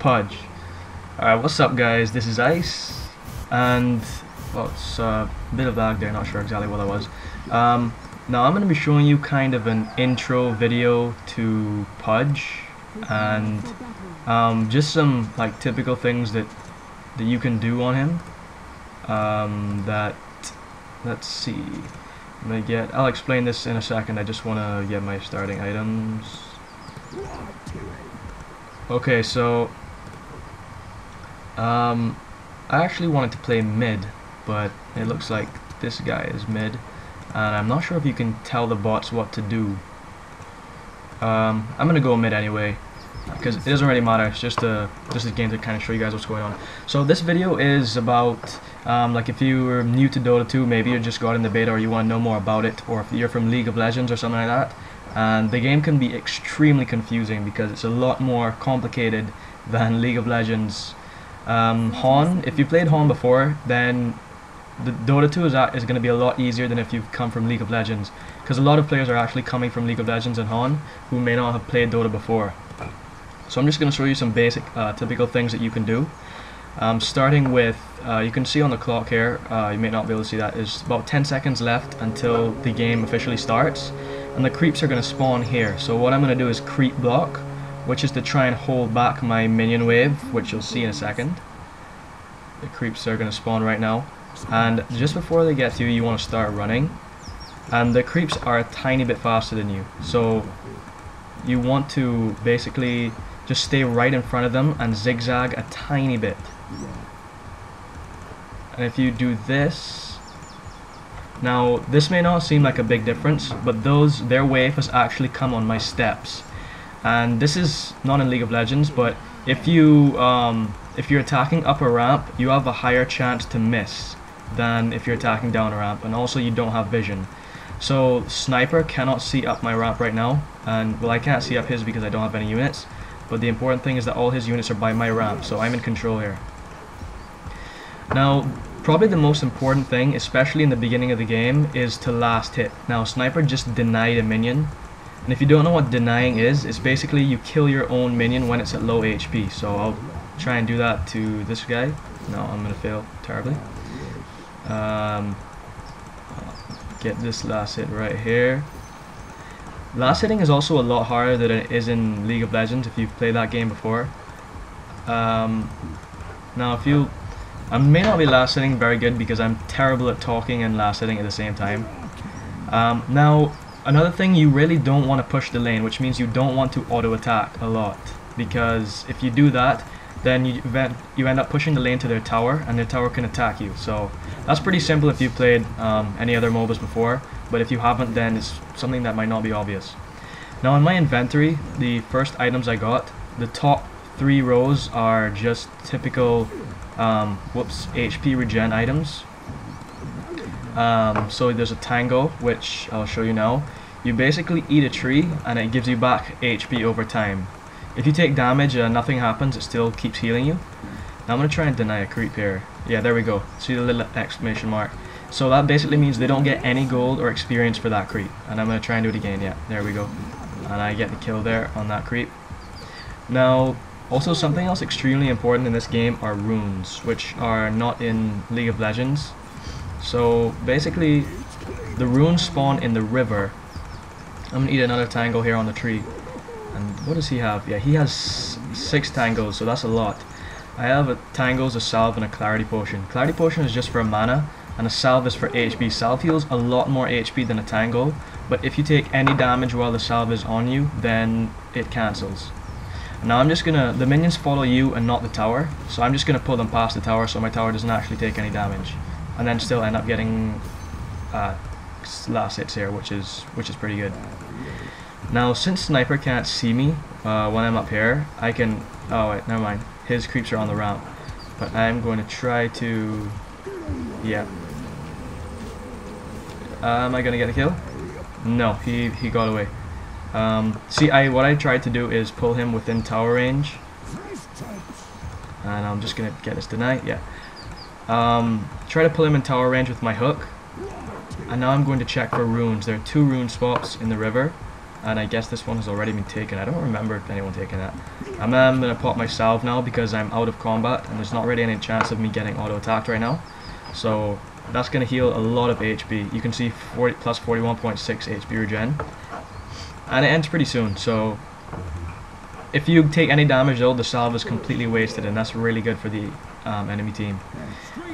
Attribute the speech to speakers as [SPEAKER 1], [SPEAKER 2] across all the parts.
[SPEAKER 1] Pudge. What's up guys, this is Ice, and well, it's a bit of lag there, not sure exactly what that was. Now I'm going to be showing you kind of an intro video to Pudge, and just some like typical things that you can do on him. Let's see, I'll explain this in a second. I just want to get my starting items. Okay, so I actually wanted to play mid, but it looks like this guy is mid, and I'm not sure if you can tell the bots what to do. I'm gonna go mid anyway, because it doesn't really matter. It's just a game to kind of show you guys what's going on. So this video is about like if you were new to Dota 2, maybe you just got in the beta or you want to know more about it, or if you're from League of Legends or something like that. And the game can be extremely confusing because it's a lot more complicated than League of Legends. Han, if you played Han before, then the Dota 2 is going to be a lot easier than if you've come from League of Legends, because a lot of players are actually coming from League of Legends and Han who may not have played Dota before. So I'm just going to show you some basic typical things that you can do. Starting with, you can see on the clock here, you may not be able to see that, is about 10 seconds left until the game officially starts, and the creeps are going to spawn here. So what I'm going to do is creep block, which is to try and hold back my minion wave, which you'll see in a second. The creeps are going to spawn right now, and just before they get to you, you want to start running, and the creeps are a tiny bit faster than you, so you want to basically just stay right in front of them and zigzag a tiny bit. And if you do this, now this may not seem like a big difference, but their wave has actually come on my steps. And this is not in League of Legends, but if you're attacking up a ramp, you have a higher chance to miss than if you're attacking down a ramp, and also you don't have vision. So Sniper cannot see up my ramp right now, and well, I can't see up his because I don't have any units, but the important thing is that all his units are by my ramp, so I'm in control here. Now probably the most important thing, especially in the beginning of the game, is to last hit. Now Sniper just denied a minion, and if you don't know what denying is, it's basically you kill your own minion when it's at low HP. So I'll try and do that to this guy. No, I'm gonna fail terribly. Get this last hit right here. Last hitting is also a lot harder than it is in League of Legends if you've played that game before. Now I may not be last hitting very good because I'm terrible at talking and last hitting at the same time. Now another thing, you really don't want to push the lane, which means you don't want to auto attack a lot, because if you do that, then you end up pushing the lane to their tower, and their tower can attack you. So that's pretty simple if you've played any other MOBAs before, but if you haven't, then it's something that might not be obvious. Now in my inventory, the first items I got, the top 3 rows are just typical HP regen items. So there's a tango, which I'll show you now. You basically eat a tree and it gives you back HP over time. If you take damage and nothing happens, it still keeps healing you. Now I'm going to try and deny a creep here. Yeah, there we go. See the little exclamation mark? So that basically means they don't get any gold or experience for that creep. And I'm going to try and do it again. Yeah, there we go. And I get the kill there on that creep. Now also something else extremely important in this game are runes, which are not in League of Legends. So basically the runes spawn in the river. I'm gonna eat another tango here on the tree. And what does he have? Yeah, he has 6 tangos, so that's a lot. I have a tangos, a salve, and a clarity potion. Clarity potion is just for mana, and a salve is for HP. Salve heals a lot more HP than a tango, but if you take any damage while the salve is on you, then it cancels. Now I'm just gonna, the minions follow you and not the tower, so I'm just gonna pull them past the tower so my tower doesn't actually take any damage, and then still end up getting last hits here, which is pretty good. Now since Sniper can't see me when I'm up here, I can, oh wait, never mind, his creeps are on the ramp, but I'm going to try to, yeah. Am I gonna get a kill? No, he got away. See, what I tried to do is pull him within tower range, and I'm just gonna get this denied. Yeah. Try to pull him in tower range with my hook, and now I'm going to check for runes. There are 2 rune spots in the river, and I guess this one has already been taken. I don't remember anyone taking that. I'm going to pop my salve now because I'm out of combat and there's not really any chance of me getting auto attacked right now. So that's going to heal a lot of HP. You can see plus 41.6 HP regen, and it ends pretty soon. So if you take any damage though, the salve is completely wasted, and that's really good for the enemy team.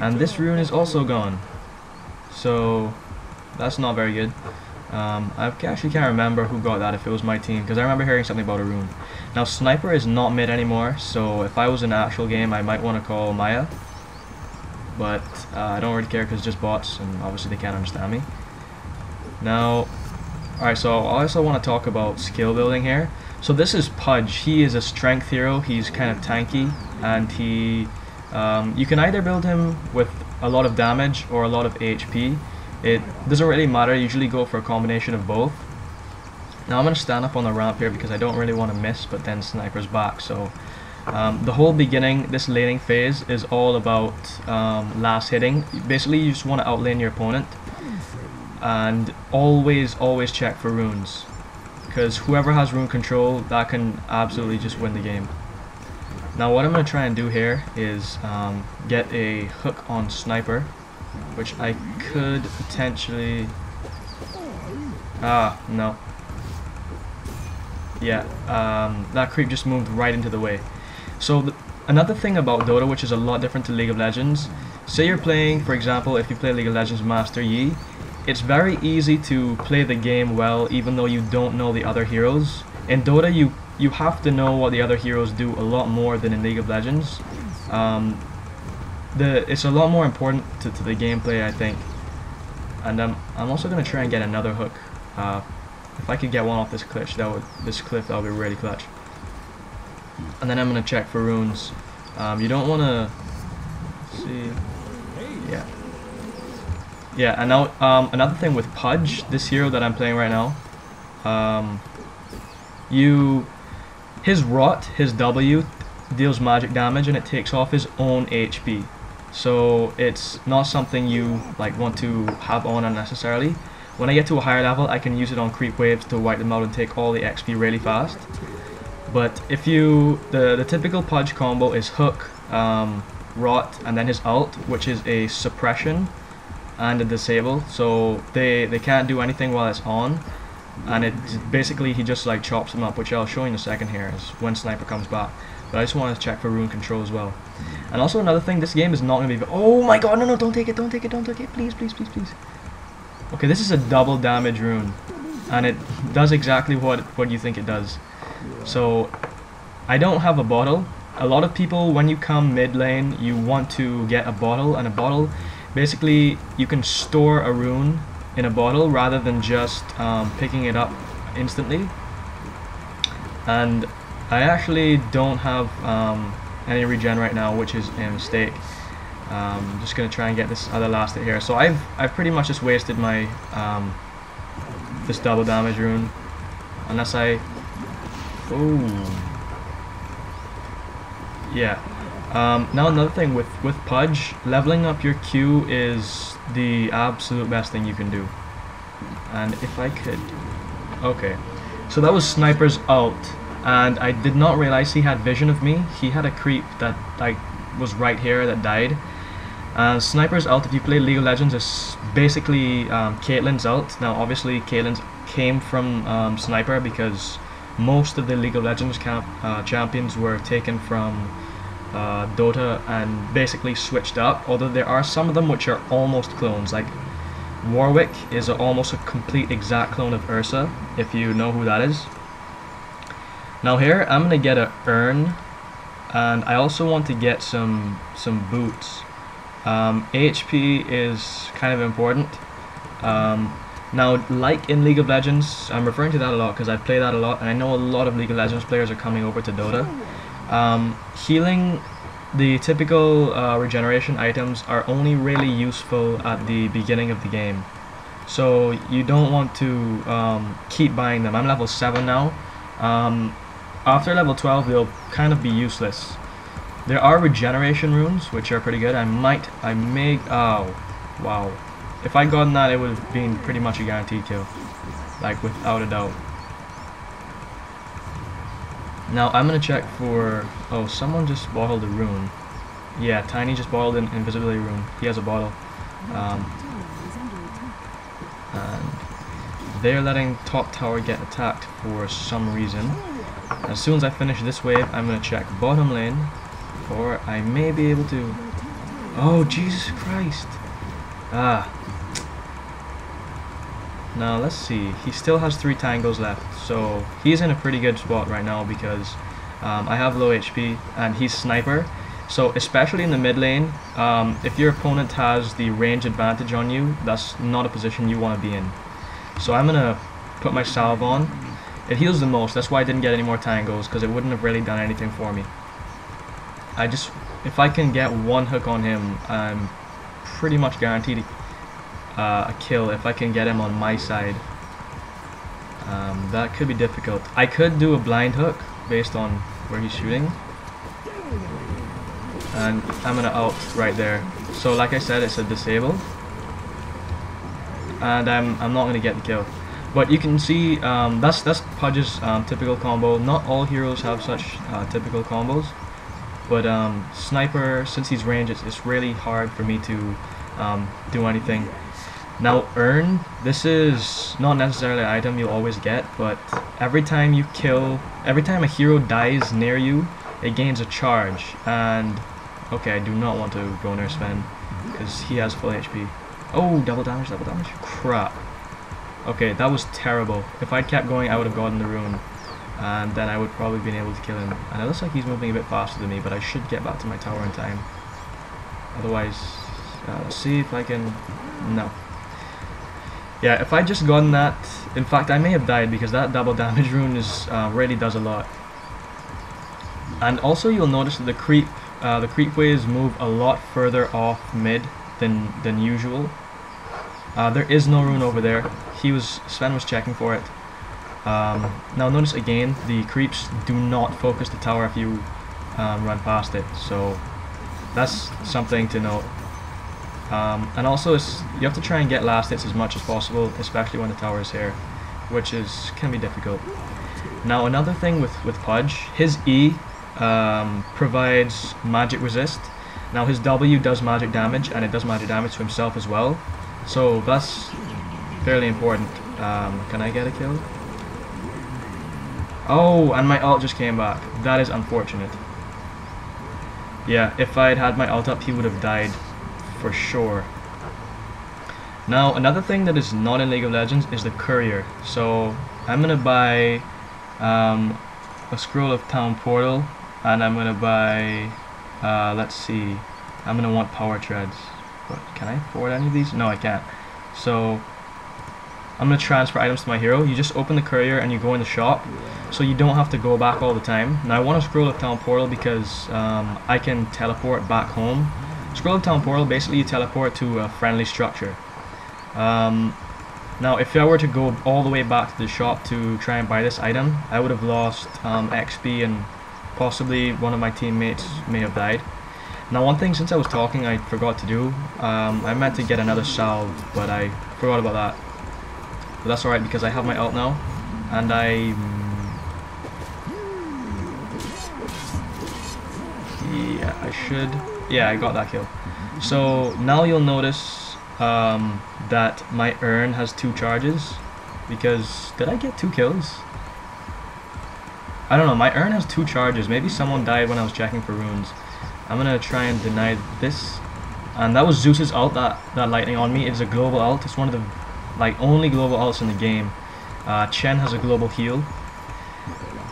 [SPEAKER 1] And this rune is also gone, so that's not very good. I actually can't remember who got that, if it was my team, because I remember hearing something about a rune. Now Sniper is not mid anymore, so if I was in an actual game I might want to call Maya, but I don't really care because it's just bots and obviously they can't understand me. Now, alright, so I also want to talk about skill building here. So this is Pudge. He is a strength hero. He's kind of tanky, and he you can either build him with a lot of damage or a lot of HP. It doesn't really matter. I usually go for a combination of both. Now I'm going to stand up on the ramp here because I don't really want to miss, but then Sniper's back. So the whole beginning, this laning phase, is all about last hitting. Basically you just want to outlane your opponent, and always check for runes, because whoever has rune control, that can absolutely just win the game. Now what I'm going to try and do here is get a hook on Sniper, which I could potentially... no. Yeah, that creep just moved right into the way. So another thing about Dota, which is a lot different to League of Legends, say you're playing, for example, if you play League of Legends Master Yi, it's very easy to play the game well even though you don't know the other heroes. In Dota you have to know what the other heroes do a lot more than in League of Legends. It's a lot more important to the gameplay, I think. And I'm also going to try and get another hook. If I could get one off this cliff, that would be really clutch. And then I'm going to check for runes. You don't want to see. Yeah, and now another thing with Pudge, this hero that I'm playing right now, his Rot, his W, deals magic damage and it takes off his own HP. So it's not something you want to have on unnecessarily. When I get to a higher level, I can use it on creep waves to wipe them out and take all the XP really fast. But if the typical Pudge combo is hook, Rot, and then his ult, which is a suppression and a disable, so they can't do anything while it's on, and it basically he just chops them up, which I'll show you in a second here is when Sniper comes back. But I just wanted to check for rune control as well. And also another thing, this game is not going to be... Oh my god, no, don't take it, please. Okay, this is a double damage rune, and it does exactly what you think it does. So I don't have a bottle. A lot of people, when you come mid lane, you want to get a bottle, and a bottle, basically you can store a rune in a bottle rather than just picking it up instantly. And I actually don't have any regen right now, which is a mistake. I'm just gonna try and get this other last hit here. So I've pretty much just wasted my this double damage rune, unless I... Oh. Yeah. Now another thing with Pudge, leveling up your Q is the absolute best thing you can do. And if I could... Okay. So that was Sniper's ult, and I did not realize he had vision of me. He had a creep that was right here that died. Sniper's ult, if you play League of Legends, is basically Caitlyn's ult. Now obviously Caitlyn's came from Sniper because most of the League of Legends champions were taken from Dota and basically switched up, although there are some of them which are almost clones. Like Warwick is almost a complete exact clone of Ursa, if you know who that is. Now here I'm gonna get a urn, and I also want to get some boots. HP is kind of important. Now, like in League of Legends, I'm referring to that a lot because I play that a lot, and I know a lot of League of Legends players are coming over to Dota. Healing, the typical regeneration items are only really useful at the beginning of the game, so you don't want to keep buying them. I'm level 7 now. After level 12 they'll kind of be useless. There are regeneration runes which are pretty good. I may... Oh, wow. If I'd gotten that, it would have been pretty much a guaranteed kill, without a doubt. Now I'm gonna check for... Oh, someone just bottled a rune. Yeah, Tiny just bottled an invisibility rune. He has a bottle. And they're letting top tower get attacked for some reason. As soon as I finish this wave, I'm gonna check bottom lane, or I may be able to... Oh, Jesus Christ! Ah. Now let's see. He still has 3 tangos left, so he's in a pretty good spot right now because I have low HP and he's sniper. So especially in the mid lane, if your opponent has the range advantage on you, that's not a position you want to be in. So I'm gonna put my salve on. It heals the most. That's why I didn't get any more tangos, because it wouldn't have really done anything for me. If I can get one hook on him, I'm pretty much guaranteed a kill if I can get him on my side. That could be difficult. I could do a blind hook based on where he's shooting, and I'm gonna ult right there. So like I said, it's a disable, and I'm not gonna get the kill. But you can see that's Pudge's typical combo. Not all heroes have such typical combos, but sniper, since he's ranged, it's really hard for me to do anything. Now urn, this is not necessarily an item you'll always get, but every time a hero dies near you, it gains a charge. And okay, I do not want to go near Sven because he has full HP. Oh, double damage, crap. Okay, that was terrible. If I'd kept going, I would have gotten the rune, and then I would probably been able to kill him. And it looks like he's moving a bit faster than me, but I should get back to my tower in time. Otherwise, let's see if I can... No. Yeah, if I'd just gotten that... In fact, I may have died because that double damage rune really does a lot. And also you'll notice that the creep waves move a lot further off mid than usual. There is no rune over there. Sven was checking for it. Now notice again, the creeps do not focus the tower if you run past it, so that's something to note. And also you have to try and get last hits as much as possible, especially when the tower is here, which can be difficult. Now another thing with Pudge, his E provides magic resist. Now his W does magic damage, and it does magic damage to himself as well. So that's fairly important. Can I get a kill? Oh, and my ult just came back. That is unfortunate. Yeah, if I had my ult up, he would have died for sure. Now, another thing that is not in League of Legends is the courier. So I'm gonna buy a scroll of town portal, and I'm gonna buy let's see, I'm gonna want power treads. But can I afford any of these? No, I can't. So I'm gonna transfer items to my hero. You just open the courier and you go in the shop, so you don't have to go back all the time. Now I want a scroll of town portal because I can teleport back home. Scroll of town portal, basically you teleport to a friendly structure. Now if I were to go all the way back to the shop to try and buy this item, I would have lost XP, and possibly one of my teammates may have died. Now one thing, since I was talking, I forgot to do. I meant to get another salve, but I forgot about that. But that's alright because I have my ult now, and I got that kill. So now you'll notice that my urn has 2 charges, because did I get 2 kills? I don't know, my urn has 2 charges. Maybe someone died when I was checking for runes. I'm gonna try and deny this. And that was Zeus's ult, that lightning on me. It's a global ult. It's one of the only global ults in the game. Chen has a global heal.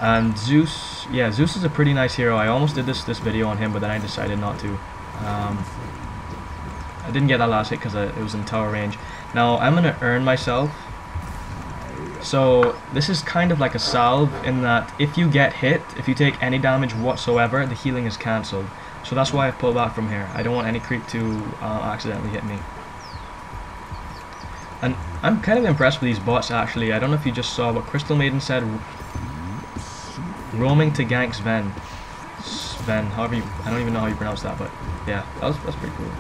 [SPEAKER 1] And Zeus is a pretty nice hero. I almost did this video on him, but then I decided not to. I didn't get that last hit because it was in tower range. Now I'm gonna earn myself. So this is kind of like a salve in that if you get hit, if you take any damage whatsoever, the healing is cancelled. So that's why I pulled back from here. I don't want any creep to accidentally hit me. And I'm kind of impressed with these bots actually. I don't know if you just saw what Crystal Maiden said. Roaming to gank Sven. Sven, however I don't even know how you pronounce that, but yeah, that's pretty cool.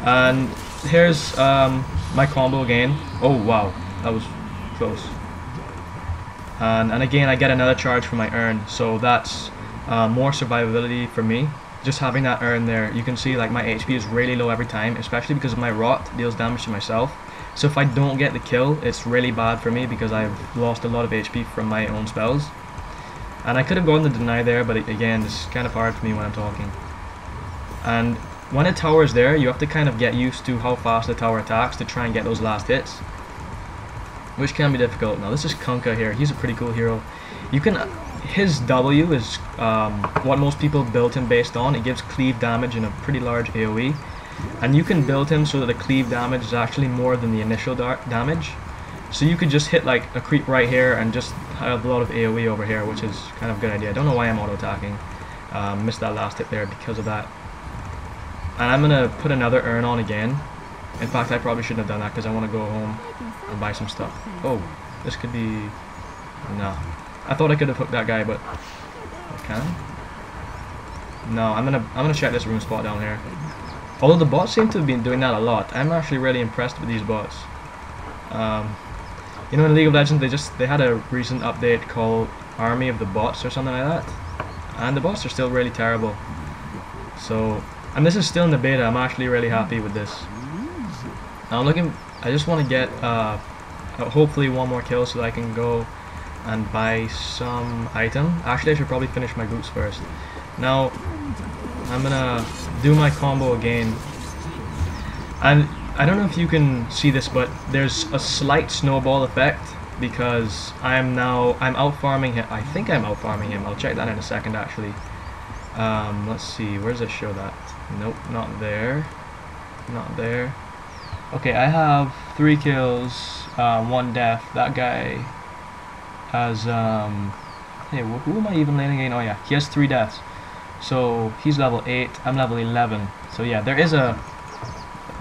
[SPEAKER 1] And here's my combo again. Oh wow, that was close. and again I get another charge for my urn, so that's more survivability for me. Just having that urn there, you can see like my HP is really low every time, especially because my rot deals damage to myself. So if I don't get the kill, it's really bad for me because I've lost a lot of HP from my own spells. And I could have gone to deny there, but again, it's kind of hard for me when I'm talking. And when a tower is there, you have to kind of get used to how fast the tower attacks to try and get those last hits, which can be difficult. Now this is Kunkka here. He's a pretty cool hero. You can, his W is what most people build him based on. It gives cleave damage and a pretty large AoE, and you can build him so that the cleave damage is actually more than the initial damage. So you could just hit like a creep right here and just have a lot of AoE over here, which is kind of a good idea. I don't know why I'm auto attacking. Missed that last hit there because of that. And I'm gonna put another urn on again. In fact, I probably shouldn't have done that because I want to go home and buy some stuff. Oh, this could be... No. I thought I could have hooked that guy, but... I can? No, I'm gonna check this room spot down here. Although the bots seem to have been doing that a lot. I'm actually really impressed with these bots. You know, in League of Legends, they had a recent update called Army of the Bots or something like that. And the bots are still really terrible. So... And this is still in the beta. I'm actually really happy with this. Now I just want to get hopefully one more kill so that I can go and buy some item. Actually, I should probably finish my boots first. Now I'm gonna do my combo again, and I don't know if you can see this, but there's a slight snowball effect because I'm out farming him. I think I'm out farming him. I'll check that in a second actually. Let's see, where does it show that? Nope, not there. Not there. Okay, I have 3 kills, 1 death. That guy has, hey, who am I even laning again? Oh yeah, he has 3 deaths. So, he's level 8, I'm level 11. So yeah, there is the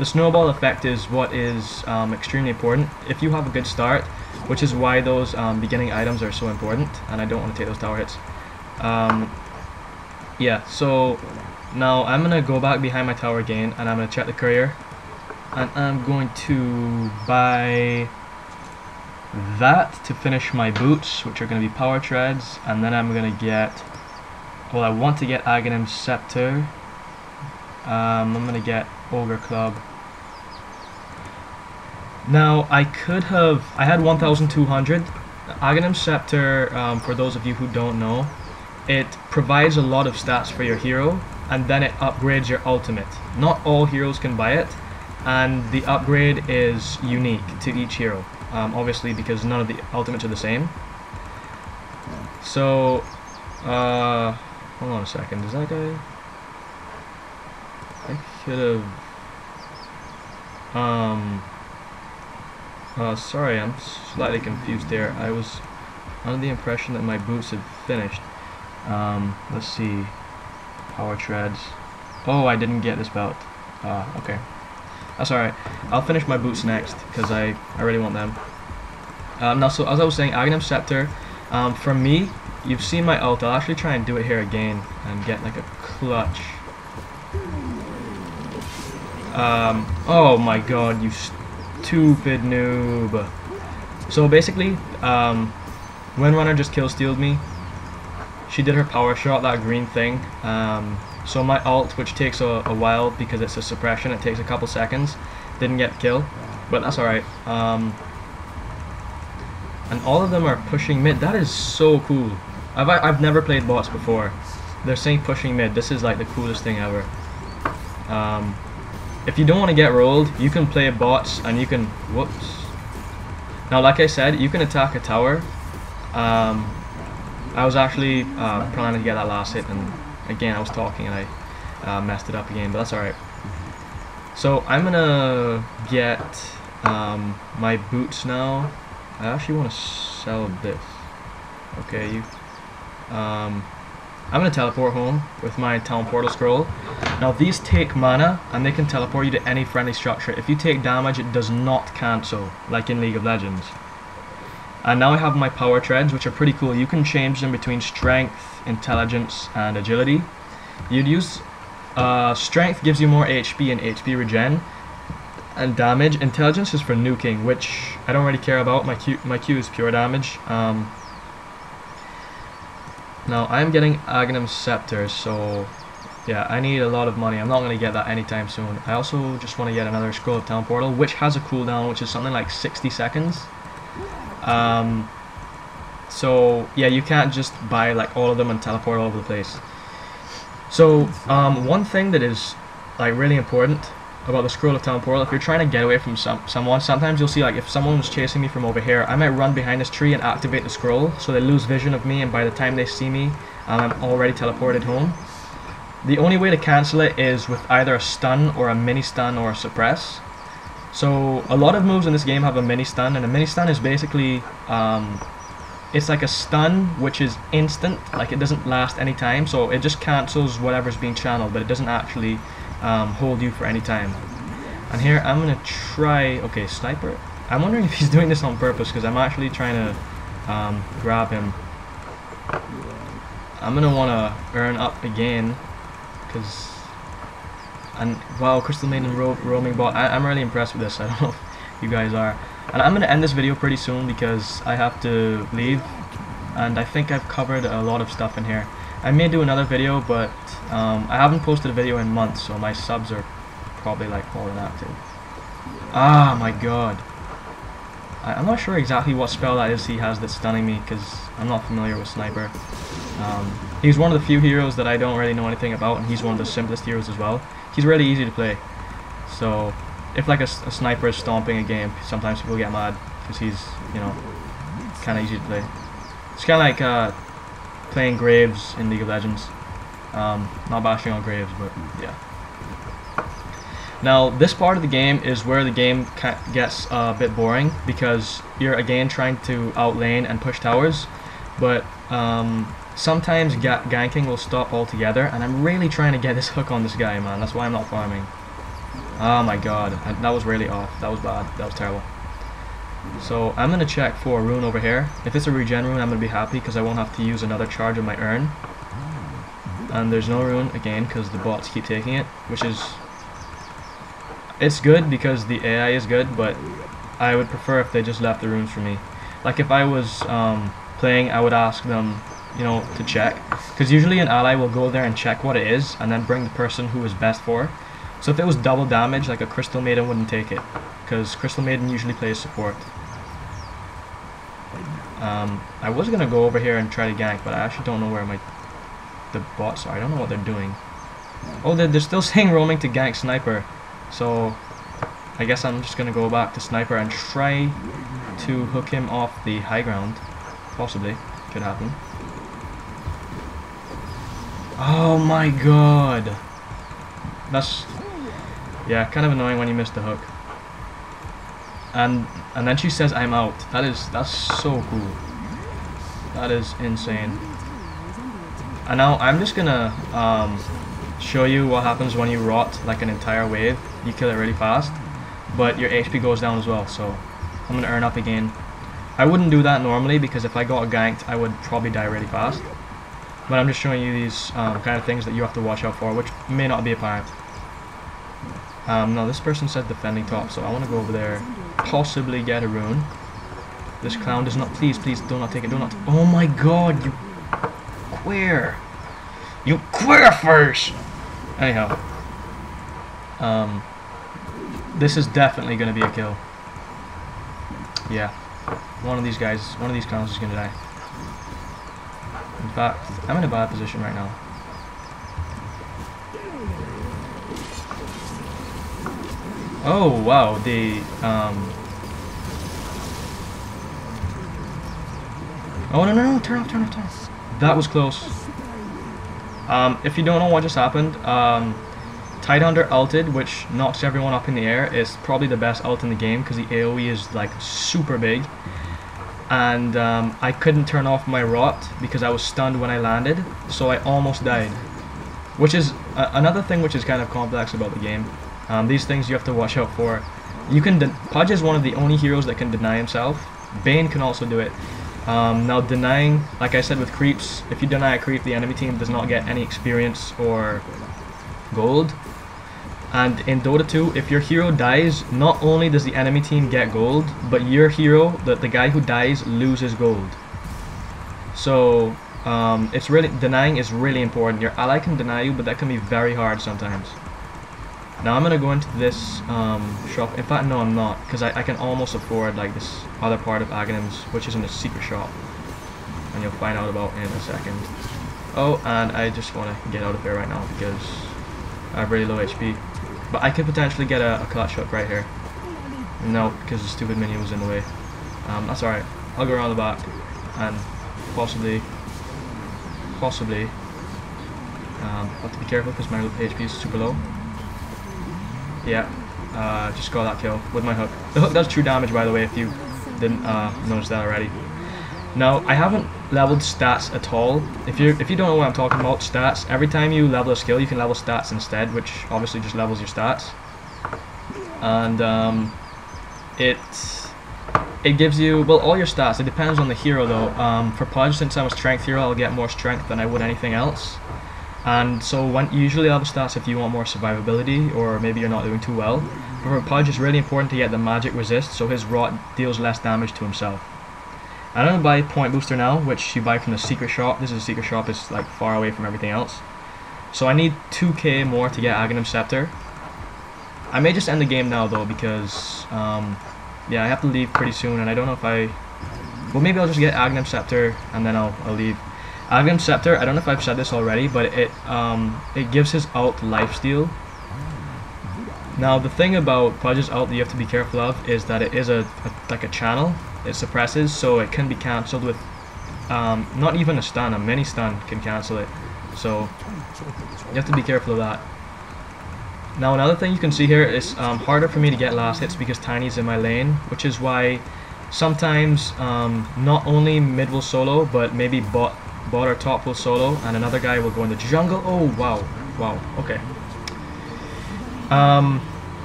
[SPEAKER 1] snowball effect is what is extremely important. If you have a good start, which is why those beginning items are so important, and I don't want to take those tower hits. Yeah, so now I'm gonna go back behind my tower again, and I'm gonna check the courier, and I'm going to buy that to finish my boots, which are gonna be power treads, and then I'm gonna get, well, I want to get Aghanim's scepter. I'm gonna get Ogre Club. Now I had 1,200. Aghanim's scepter, for those of you who don't know, it provides a lot of stats for your hero, and then it upgrades your ultimate. Not all heroes can buy it, and the upgrade is unique to each hero, obviously because none of the ultimates are the same. So, hold on a second, is that guy? I could have, sorry, I'm slightly confused there. I was under the impression that my boots had finished. Let's see, power treads. Oh, I didn't get this belt. Okay, that's alright. I'll finish my boots next because I really want them. Now, so as I was saying, Aghanim's scepter. For me, you've seen my ult. I'll actually try and do it here again and get like a clutch. Oh my god, you stupid noob. So basically, Windrunner just kill-stealed me. She did her power shot, that green thing. So my ult, which takes a while because it's a suppression, it takes a couple seconds, didn't get the kill, but that's alright. And all of them are pushing mid. That is so cool. I've never played bots before. They're saying pushing mid. This is like the coolest thing ever. If you don't want to get rolled, you can play bots and you can... Whoops. Now, like I said, you can attack a tower. I was actually planning to get that last hit, and again I was talking and I messed it up again, but that's alright. So I'm gonna get my boots now. I actually want to sell this. Okay, I'm gonna teleport home with my town portal scroll. Now these take mana and they can teleport you to any friendly structure. If you take damage, it does not cancel, like in League of Legends. And now I have my power treads, which are pretty cool. You can change them between strength, intelligence, and agility. You'd use strength gives you more HP and HP regen and damage. Intelligence is for nuking, which I don't really care about. My Q is pure damage. Now I'm getting Aghanim Scepter, so yeah, I need a lot of money. I'm not going to get that anytime soon. I also just want to get another Scroll of Town Portal, which has a cooldown, which is something like 60 seconds. So yeah, you can't just buy like all of them and teleport all over the place. So one thing that is like really important about the Scroll of Town Portal, if you're trying to get away from someone, sometimes you'll see like if someone was chasing me from over here, I might run behind this tree and activate the scroll, so they lose vision of me, and by the time they see me, I'm already teleported home. The only way to cancel it is with either a stun or a mini stun or a suppress. So a lot of moves in this game have a mini stun, and a mini stun is basically it's like a stun which is instant, like it doesn't last any time, so it just cancels whatever's being channeled, but it doesn't actually hold you for any time. And here I'm gonna try, okay, sniper. I'm wondering if he's doing this on purpose, because I'm actually trying to grab him. I'm gonna want to earn up again, because, and wow, Crystal Maiden roaming bot. I'm really impressed with this. I don't know if you guys are. And I'm gonna end this video pretty soon because I have to leave, and I think I've covered a lot of stuff in here. I may do another video, but I haven't posted a video in months, so my subs are probably like all inactive. Ah, my god. I'm not sure exactly what spell that is he has that's stunning me, because I'm not familiar with Sniper. He's one of the few heroes that I don't really know anything about, and he's one of the simplest heroes as well. He's really easy to play. So if like a sniper is stomping a game, sometimes people get mad because he's, you know, kind of easy to play. It's kind of like playing Graves in League of Legends. Not bashing on Graves, but yeah. Now this part of the game is where the game gets a bit boring, because you're again trying to outlane and push towers, but sometimes ganking will stop altogether, and I'm really trying to get this hook on this guy, man. That's why I'm not farming. Oh my god, that was really off. That was bad. That was terrible. So I'm going to check for a rune over here. If it's a regen rune, I'm going to be happy, because I won't have to use another charge of my urn. And there's no rune again, because the bots keep taking it, which is... It's good because the AI is good, but I would prefer if they just left the runes for me. Like if I was playing, I would ask them, you know, to check. Because usually an ally will go there and check what it is, and then bring the person who is best for. So if it was double damage, like a Crystal Maiden wouldn't take it, because Crystal Maiden usually plays support. I was gonna go over here and try to gank, but I actually don't know where the bots are. I don't know what they're doing. Oh, they're still saying roaming to gank Sniper. So I guess I'm just gonna go back to Sniper and try to hook him off the high ground. Possibly, could happen. Oh my god, that's, yeah, kind of annoying when you miss the hook. And then she says I'm out. That's so cool. That is insane. And now I'm just gonna show you what happens when you rot like an entire wave. You kill it really fast, but your HP goes down as well. So I'm gonna earn up again. I wouldn't do that normally, because if I got ganked, I would probably die really fast. But I'm just showing you these kind of things that you have to watch out for, which may not be apparent. No, this person said defending top, so I want to go over there, possibly get a rune. This clown does not, please do not take it, do not. Oh my god, you queer. You queer first. Anyhow, this is definitely going to be a kill. Yeah, one of these clowns is going to die. In fact, I'm in a bad position right now. Oh wow, the oh no, turn off. That was close. If you don't know what just happened, Tidehunter ulted, which knocks everyone up in the air. Is probably the best ult in the game, because the AoE is like super big. And I couldn't turn off my rot because I was stunned when I landed, so I almost died. Which is another thing which is kind of complex about the game. These things you have to watch out for. You can Pudge is one of the only heroes that can deny himself. Bane can also do it. Now denying, like I said with creeps, if you deny a creep, the enemy team does not get any experience or gold. And in Dota 2, if your hero dies, not only does the enemy team get gold, but your hero, the guy who dies, loses gold. So it's really, denying is really important. Your ally can deny you, but that can be very hard sometimes. Now I'm gonna go into this shop. In fact, no, I'm not, because I can almost afford like this other part of Aghanim's, which is in a secret shop, and you'll find out about in a second. Oh, and I just want to get out of here right now because I have really low HP. But I could potentially get a clutch hook right here. No, because the stupid minion was in the way. That's alright. I'll go around the back and possibly have to be careful because my HP is super low. Yeah, just got that kill with my hook. The hook does true damage, by the way, if you didn't notice that already. Now, I haven't leveled stats at all. If you don't know what I'm talking about, stats, every time you level a skill, you can level stats instead, which obviously just levels your stats. And it gives you, well, all your stats. It depends on the hero though. For Pudge, since I'm a strength hero, I'll get more strength than I would anything else. And so when you usually level stats if you want more survivability, or maybe you're not doing too well. But for Pudge, it's really important to get the magic resist, so his rot deals less damage to himself. I'm gonna buy point booster now, which you buy from the secret shop. This is a secret shop, it's like far away from everything else. So I need 2k more to get Aghanim Scepter. I may just end the game now though, because yeah, I have to leave pretty soon, and I don't know if well, maybe I'll just get Aghanim Scepter and then I'll leave. Aghanim Scepter, I don't know if I've said this already, but it gives his ult lifesteal. Now the thing about Pudge's ult that you have to be careful of is that it is like a channel. It suppresses, so it can be cancelled with not even a stun. A mini stun can cancel it, so you have to be careful of that. Now another thing you can see here is harder for me to get last hits because Tiny's in my lane, which is why sometimes not only mid will solo, but maybe bot or top will solo, and another guy will go in the jungle. Oh wow, okay.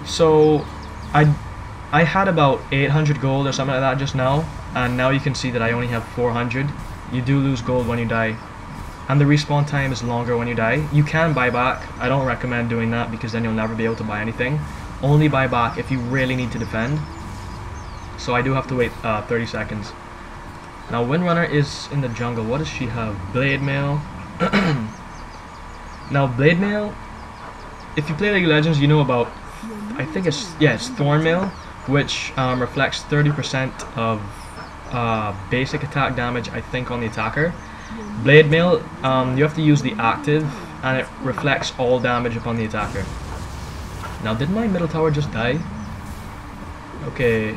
[SPEAKER 1] So I had about 800 gold or something like that just now, and now you can see that I only have 400. You do lose gold when you die, and the respawn time is longer when you die. You can buy back. I don't recommend doing that because then you'll never be able to buy anything. Only buy back if you really need to defend. So I do have to wait 30 seconds. Now Windrunner is in the jungle. What does she have? Blade Mail. Now Blade Mail, if you play League of Legends, you know about, I think it's Thorn Mail, which reflects 30% of basic attack damage, I think, on the attacker. Blade Mail, you have to use the active, and it reflects all damage upon the attacker. Now, did my middle tower just die? Okay,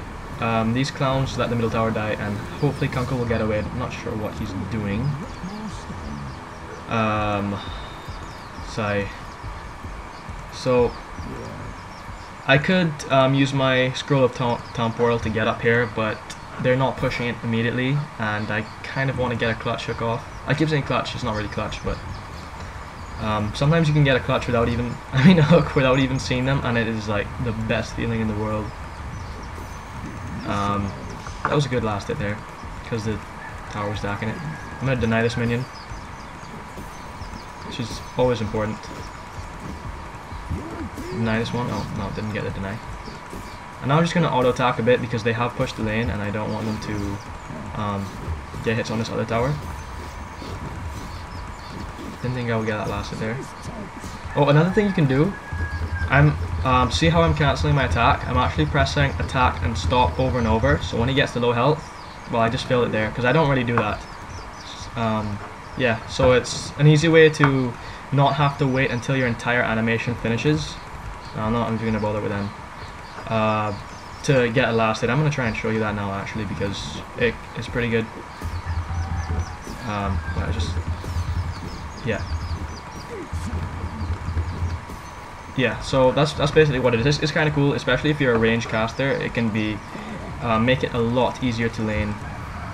[SPEAKER 1] these clowns let the middle tower die, and hopefully Kunkel will get away. I'm not sure what he's doing. Sigh. So I could use my Scroll of Temporal to get up here, but they're not pushing it immediately, and I kind of want to get a clutch hook off. I keep saying clutch, it's not really clutch, but sometimes you can get a clutch without even, a hook without even seeing them, and it is like the best feeling in the world. That was a good last hit there, because the tower was stacking it. I'm going to deny this minion, which is always important. Deny this one. Oh, no, didn't get the deny. And now I'm just going to auto attack a bit because they have pushed the lane and I don't want them to get hits on this other tower. Didn't think I would get that last hit there. Oh, another thing you can do, see how I'm cancelling my attack? I'm actually pressing attack and stop over and over, so when he gets to low health, well, I just failed it there because I don't really do that. Yeah, so it's an easy way to not have to wait until your entire animation finishes. I'm not even going to bother with them. To get a last hit. I'm going to try and show you that now actually because it's pretty good. Yeah, so that's basically what it is. It's kind of cool, especially if you're a range caster. It can be make it a lot easier to lane.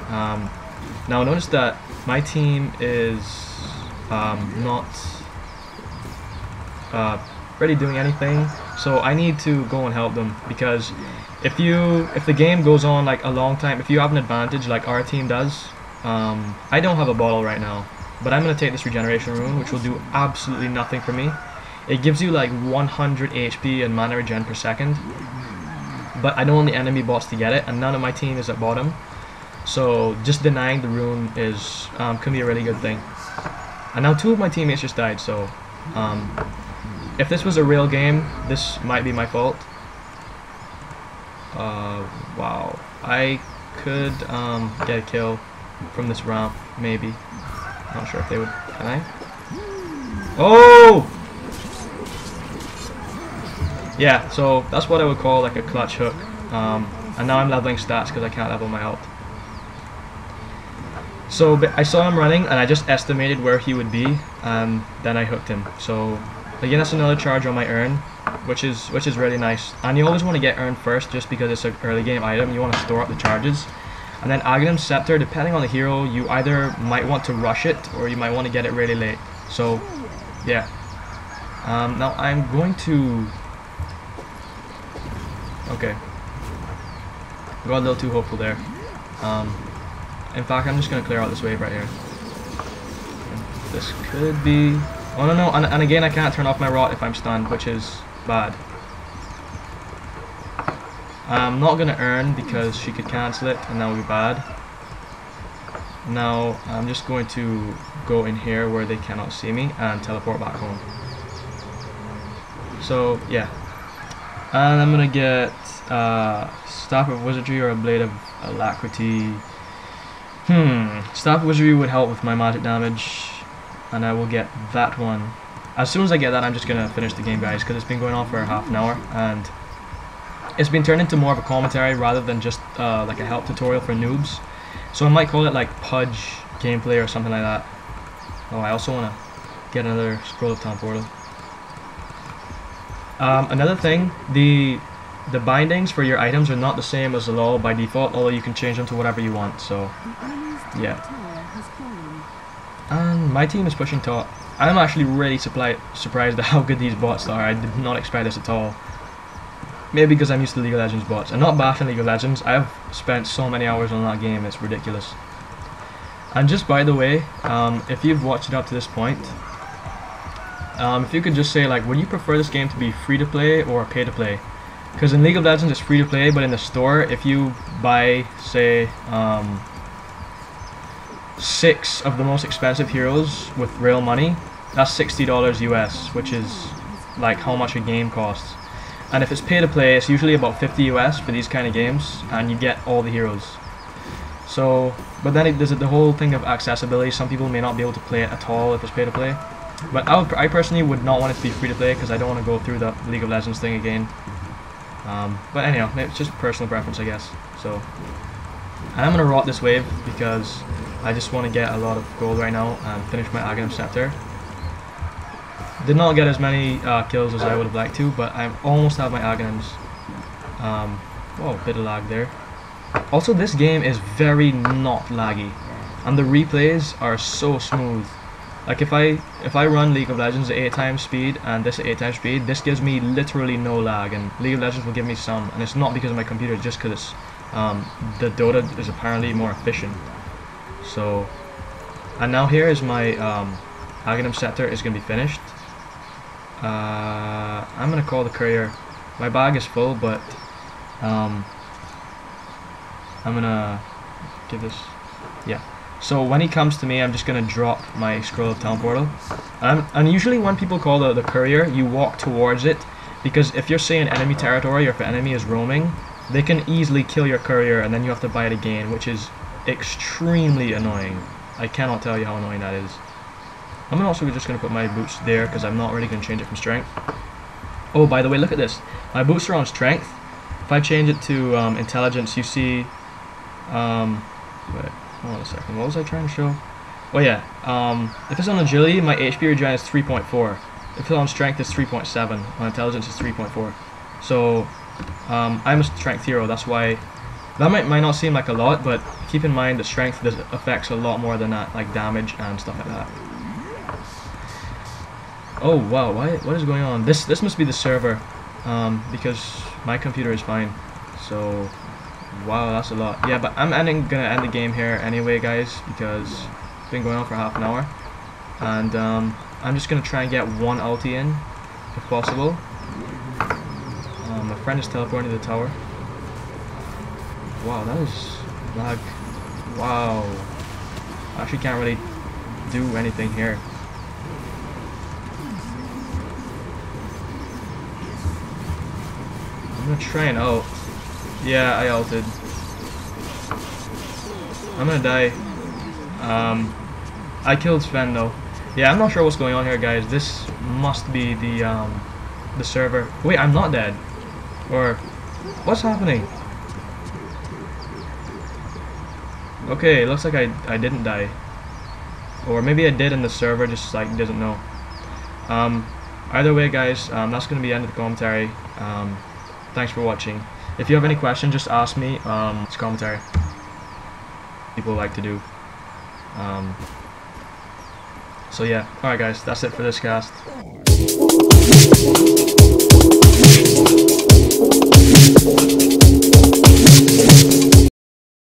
[SPEAKER 1] Now notice that my team is not really doing anything, so I need to go and help them because if the game goes on like a long time, if you have an advantage like our team does, I don't have a bottle right now, but I'm gonna take this regeneration rune, which will do absolutely nothing for me. It gives you like 100 HP and mana regen per second, but I don't want the enemy bots to get it, and none of my team is at bottom. So just denying the rune is can be a really good thing. And now 2 of my teammates just died, so if this was a real game, this might be my fault. Wow, I could get a kill from this ramp, maybe. Not sure if they would. Can I? Oh! Yeah, so that's what I would call like a clutch hook. And now I'm leveling stats because I can't level my ult. So I saw him running and I just estimated where he would be, and then I hooked him. So again, that's another charge on my urn, which is really nice. And you always want to get urn first, just because it's an early game item. You want to store up the charges. And then Aghanim Scepter, depending on the hero, you either might want to rush it or you might want to get it really late. So yeah. Now I'm going to. Okay. Got a little too hopeful there. In fact, I'm just going to clear out this wave right here. This could be... Oh no, and again I can't turn off my rot if I'm stunned, which is bad. I'm not going to earn because she could cancel it and that would be bad. Now I'm just going to go in here where they cannot see me and teleport back home. So yeah. And I'm going to get Staff of Wizardry or a Blade of Alacrity. Staff of Wizardry would help with my magic damage, and I will get that one. As soon as I get that, I'm just going to finish the game, guys, because it's been going on for half an hour, and it's been turned into more of a commentary rather than just like a help tutorial for noobs. So I might call it like Pudge gameplay or something like that. Oh, I also want to get another Scroll of Town Portal. Another thing, the bindings for your items are not the same as the LoL by default, although you can change them to whatever you want, so yeah. And my team is pushing top. I'm actually really surprised at how good these bots are. I did not expect this at all. Maybe because I'm used to League of Legends bots. I'm not bashing League of Legends. I've spent so many hours on that game, it's ridiculous. And just by the way, if you've watched it up to this point, if you could just say, like, would you prefer this game to be free to play or pay to play? Because in League of Legends it's free to play, but in the store, if you buy, say, 6 of the most expensive heroes with real money, that's $60 US, which is like how much a game costs. And if it's pay to play, it's usually about 50 US for these kind of games, and you get all the heroes. So, but then there's the whole thing of accessibility. Some people may not be able to play it at all if it's pay to play. But I personally would not want it to be free to play because I don't want to go through the League of Legends thing again. But anyhow, it's just personal preference, I guess. So, and I'm gonna rot this wave because I just want to get a lot of gold right now and finish my Aghanim Scepter. Did not get as many kills as I would have liked to, but I almost have my Aghanims. Whoa, bit of lag there. Also, this game is very not laggy, and the replays are so smooth. Like if I run League of Legends at 8 times speed and this at 8 times speed, this gives me literally no lag, and League of Legends will give me some, and it's not because of my computer, just because it's the Dota is apparently more efficient. So, and now here is my Aghanim Scepter is going to be finished. I'm going to call the courier. My bag is full, but I'm going to give this, yeah. So when he comes to me, I'm just going to drop my Scroll of Town Portal. And usually when people call the courier, you walk towards it, because if you're saying enemy territory or if an enemy is roaming, they can easily kill your courier and then you have to buy it again, which is extremely annoying. I cannot tell you how annoying that is. I'm also just going to put my boots there because I'm not really going to change it from strength. Oh, by the way, look at this. My boots are on strength. If I change it to intelligence, you see... wait, hold on a second. What was I trying to show? Oh yeah. If it's on agility, my HP regen is 3.4. If it's on strength, it's 3.7. On intelligence, it's 3.4. So I'm a strength hero. That's why that might not seem like a lot, but keep in mind that strength affects a lot more than that, like damage and stuff like that. Oh wow, what is going on? This must be the server, because my computer is fine. So wow, that's a lot. Yeah, but I'm gonna end the game here anyway, guys, because it's been going on for half an hour, and I'm just gonna try and get one ulti in, if possible. My friend is teleporting to the tower. Wow, that is lag. Wow. I actually can't really do anything here. I'm gonna try and ult. Yeah, I ulted. I'm gonna die. I killed Sven though. Yeah, I'm not sure what's going on here, guys. This must be the server. Wait, I'm not dead. Or what's happening? Okay, it looks like I didn't die. Or maybe I did and the server just like doesn't know. Either way, guys, that's gonna be the end of the commentary. Thanks for watching. If you have any questions, just ask me. It's commentary. People like to do. So yeah, alright guys, that's it for this cast.